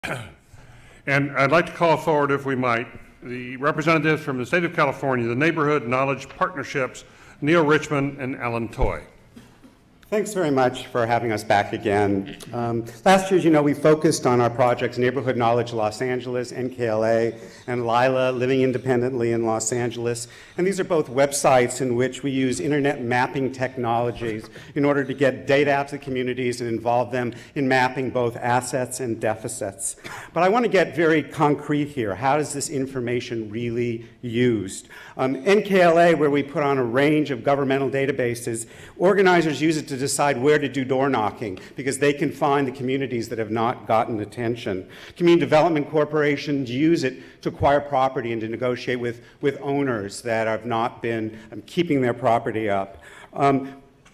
And I'd like to call forward, if we might, the representatives from the state of California, the Neighborhood Knowledge Partnerships, Neil Richmond and Alan Toy. Thanks very much for having us back again. Last year, as you know, we focused on our projects Neighborhood Knowledge Los Angeles, NKLA, and Lila, Living Independently in Los Angeles. And these are both websites in which we use internet mapping technologies in order to get data out to communities and involve them in mapping both assets and deficits. But I want to get very concrete here. How is this information really used? NKLA, where we put on a range of governmental databases, organizers use it to decide where to do door knocking because they can find the communities that have not gotten attention. Community development corporations use it to acquire property and to negotiate with owners that have not been keeping their property up.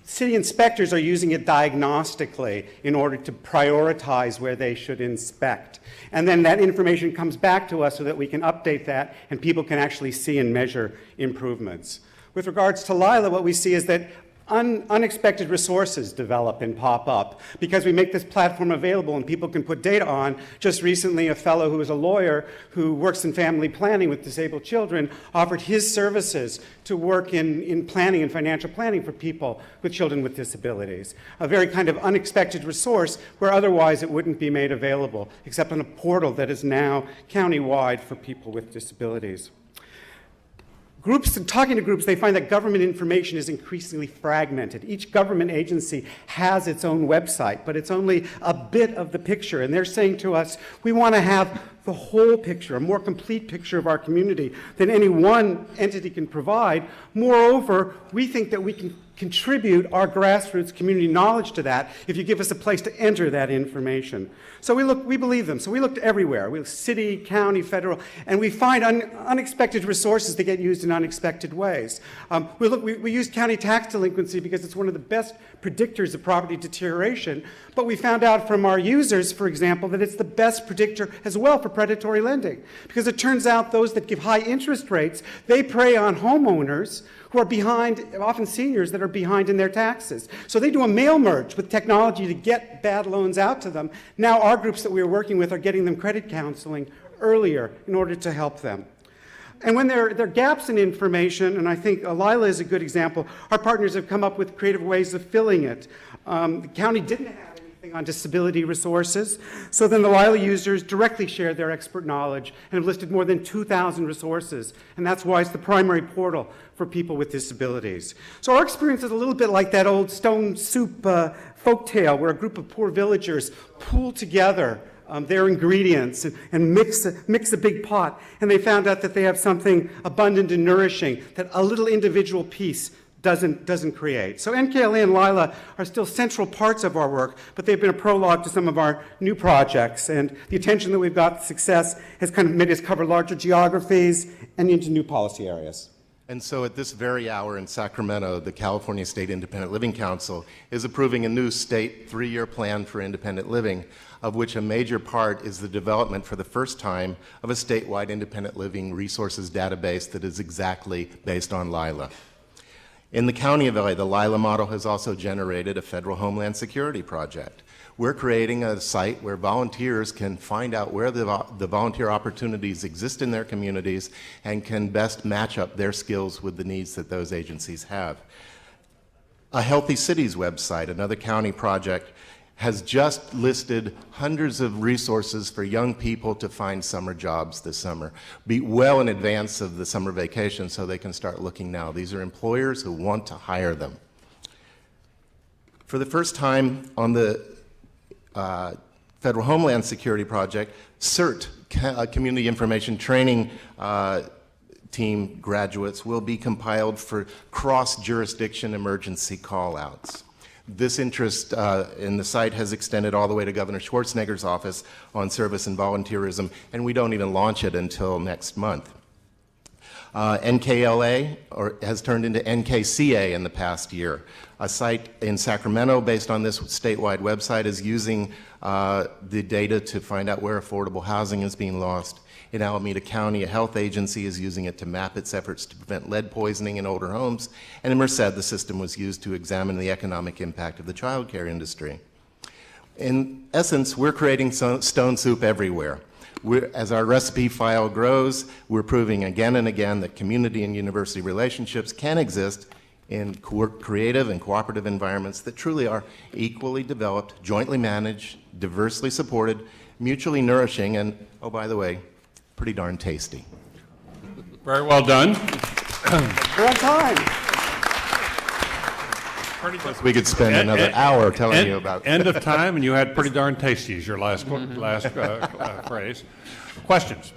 City inspectors are using it diagnostically in order to prioritize where they should inspect. And then that information comes back to us so that we can update that and people can actually see and measure improvements. With regards to Lila, what we see is that unexpected resources develop and pop up because we make this platform available and people can put data on. Just recently, a fellow who is a lawyer who works in family planning with disabled children offered his services to work in planning and financial planning for people with children with disabilities. A very kind of unexpected resource where otherwise it wouldn't be made available, except on a portal that is now county-wide for people with disabilities. Groups, and talking to groups, they find that government information is increasingly fragmented. Each government agency has its own website, but it's only a bit of the picture. And they're saying to us, we want to have the whole picture, a more complete picture of our community than any one entity can provide. Moreover, we think that we can contribute our grassroots community knowledge to that if you give us a place to enter that information. So we believe them. So we looked everywhere. We looked city, county, federal, and we find unexpected resources that get used in unexpected ways. We used county tax delinquency because it's one of the best predictors of property deterioration, but we found out from our users, for example, that it's the best predictor as well for predatory lending, because it turns out those that give high interest rates, they prey on homeowners who are behind, often seniors that are behind in their taxes. So they do a mail merge with technology to get bad loans out to them. Now our groups that we are working with are getting them credit counseling earlier in order to help them. And when there are gaps in information, and I think Lila is a good example, our partners have come up with creative ways of filling it. The county didn't have anything on disability resources, so then the Lila users directly shared their expert knowledge and have listed more than 2,000 resources, and that's why it's the primary portal for people with disabilities. So our experience is a little bit like that old stone soup folktale where a group of poor villagers pool together their ingredients and mix a big pot, and they found out that they have something abundant and nourishing that a little individual piece doesn't create. So NKLA and Lila are still central parts of our work, but they've been a prologue to some of our new projects, and the attention that we've got, success, has kind of made us cover larger geographies and into new policy areas. And so at this very hour in Sacramento, the California State Independent Living Council is approving a new state 3-year plan for independent living, of which a major part is the development for the first time of a statewide independent living resources database that is exactly based on Lila. In the County of LA, the Lila model has also generated a federal Homeland Security project. We're creating a site where volunteers can find out where the volunteer opportunities exist in their communities and can best match up their skills with the needs that those agencies have. A Healthy Cities website, another county project, has just listed hundreds of resources for young people to find summer jobs this summer, be well in advance of the summer vacation so they can start looking now. These are employers who want to hire them. For the first time on the Federal Homeland Security Project, CERT, Community Information Training Team graduates, will be compiled for cross-jurisdiction emergency call-outs. This interest in the site has extended all the way to Governor Schwarzenegger's office on service and volunteerism, and we don't even launch it until next month. NKLA has turned into NKCA in the past year. A site in Sacramento based on this statewide website is using the data to find out where affordable housing is being lost. In Alameda County, a health agency is using it to map its efforts to prevent lead poisoning in older homes. And in Merced, the system was used to examine the economic impact of the child care industry. In essence, we're creating stone soup everywhere. As our recipe file grows, we're proving again and again that community and university relationships can exist in creative and cooperative environments that truly are equally developed, jointly managed, diversely supported, mutually nourishing, and, oh, by the way, pretty darn tasty. Very well done. We're on time. We could spend another hour telling you about End of time, and you had pretty darn tasty is your last phrase. Questions?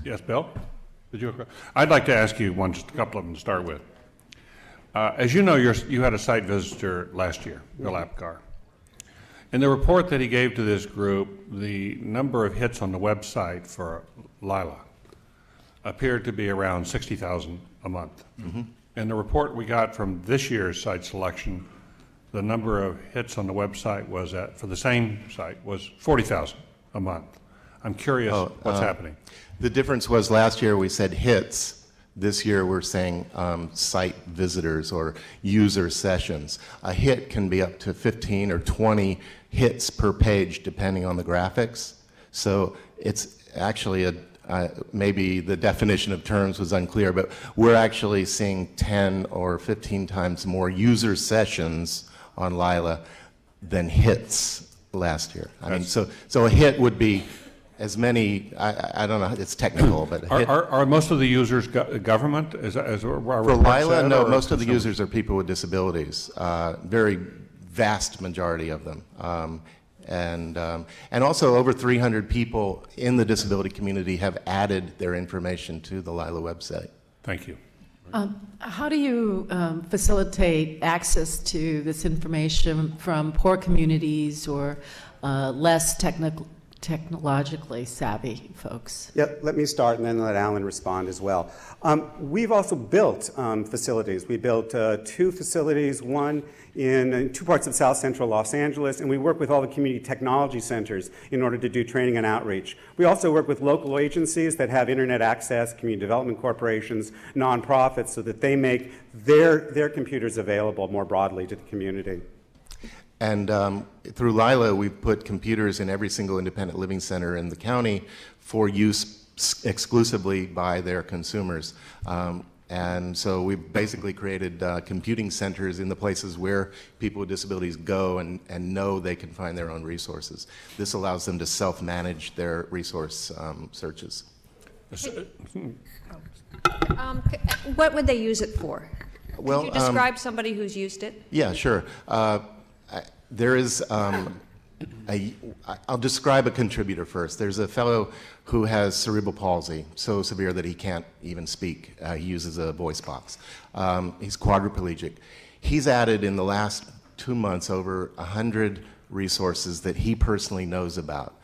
Yes, Bill? Did you? I'd like to ask you just a couple of them to start with. As you know, you had a site visitor last year, Bill Apgar. In the report that he gave to this group, the number of hits on the website for Lila appeared to be around 60,000 a month. Mm-hmm. In the report we got from this year's site selection, the number of hits on the website for the same site was 40,000 a month. I'm curious what's happening. The difference was last year we said hits. This year we're saying site visitors or user sessions. A hit can be up to 15 or 20 hits per page depending on the graphics. So it's actually maybe the definition of terms was unclear, but we're actually seeing 10 or 15 times more user sessions on Lila than hits last year. I mean, so a hit would be as many, I don't know, it's technical, but are most of the users government? For Lila, no, most of the users are people with disabilities, very vast majority of them. And also over 300 people in the disability community have added their information to the Lila website. Thank you. How do you facilitate access to this information from poor communities or less technologically savvy folks? Yep, let me start and then let Alan respond as well. We've also built facilities. We built 2 facilities, one in 2 parts of South Central Los Angeles, and we work with all the community technology centers in order to do training and outreach. We also work with local agencies that have internet access, community development corporations, nonprofits, so that they make their computers available more broadly to the community. And through Lila, we've put computers in every single independent living center in the county for use exclusively by their consumers. And so we've basically created computing centers in the places where people with disabilities go and know they can find their own resources. This allows them to self-manage their resource searches. What would they use it for? Well, could you describe somebody who's used it? Yeah, sure. There is I'll describe a contributor first. There's a fellow who has cerebral palsy, so severe that he can't even speak. He uses a voice box. He's quadriplegic. He's added in the last 2 months over 100 resources that he personally knows about.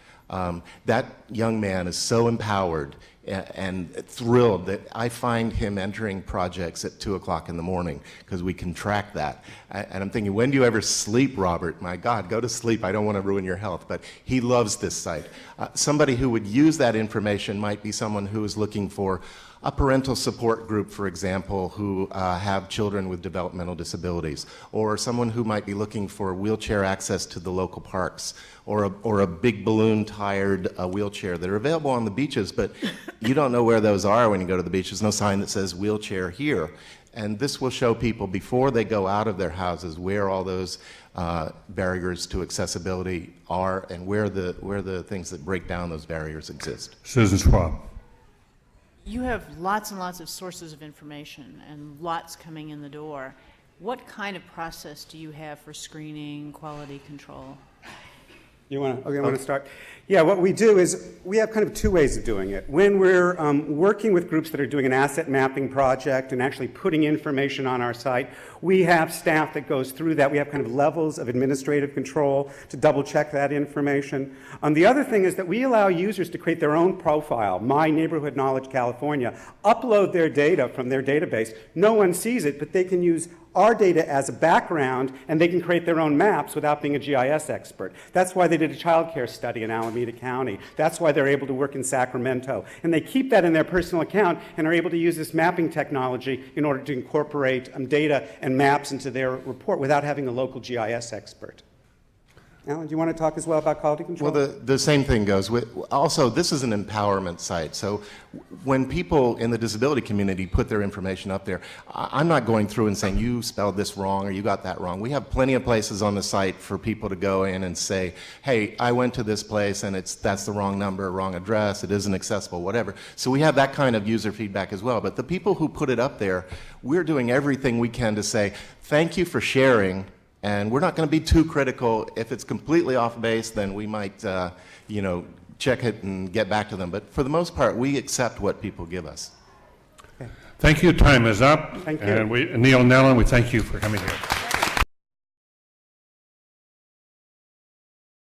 That young man is so empowered and thrilled that I find him entering projects at 2 o'clock in the morning because we can track that. And I'm thinking, when do you ever sleep, Robert? My God, go to sleep. I don't want to ruin your health. But he loves this site. Somebody who would use that information might be someone who is looking for a parental support group, for example, who have children with developmental disabilities, or someone who might be looking for wheelchair access to the local parks, or a big balloon-tired wheelchair that are available on the beaches, but you don't know where those are when you go to the beach. There's no sign that says wheelchair here. And this will show people before they go out of their houses where all those barriers to accessibility are and where the things that break down those barriers exist. Susan Schwab. You have lots and lots of sources of information and lots coming in the door. What kind of process do you have for screening, quality control? You want to start? Yeah, what we do is we have kind of 2 ways of doing it. When we're working with groups that are doing an asset mapping project and actually putting information on our site, we have staff that goes through that. We have kind of levels of administrative control to double check that information. The other thing is that we allow users to create their own profile, My Neighborhood Knowledge California, upload their data from their database. No one sees it, but they can use our data as a background, and they can create their own maps without being a GIS expert. That's why they did a child care study in Alameda County. That's why they're able to work in Sacramento. And they keep that in their personal account and are able to use this mapping technology in order to incorporate data and maps into their report without having a local GIS expert. Alan, do you want to talk as well about quality control? Well, the same thing goes with, also, this is an empowerment site. So when people in the disability community put their information up there, I'm not going through and saying, you spelled this wrong or you got that wrong. We have plenty of places on the site for people to go in and say, hey, I went to this place and that's the wrong number, wrong address, it isn't accessible, whatever. So we have that kind of user feedback as well. But the people who put it up there, we're doing everything we can to say, thank you for sharing. And we're not going to be too critical. If it's completely off base, then we might, check it and get back to them. But for the most part, we accept what people give us. Thank you. Time is up. Thank you. And Neil and Ellen, we thank you for coming here.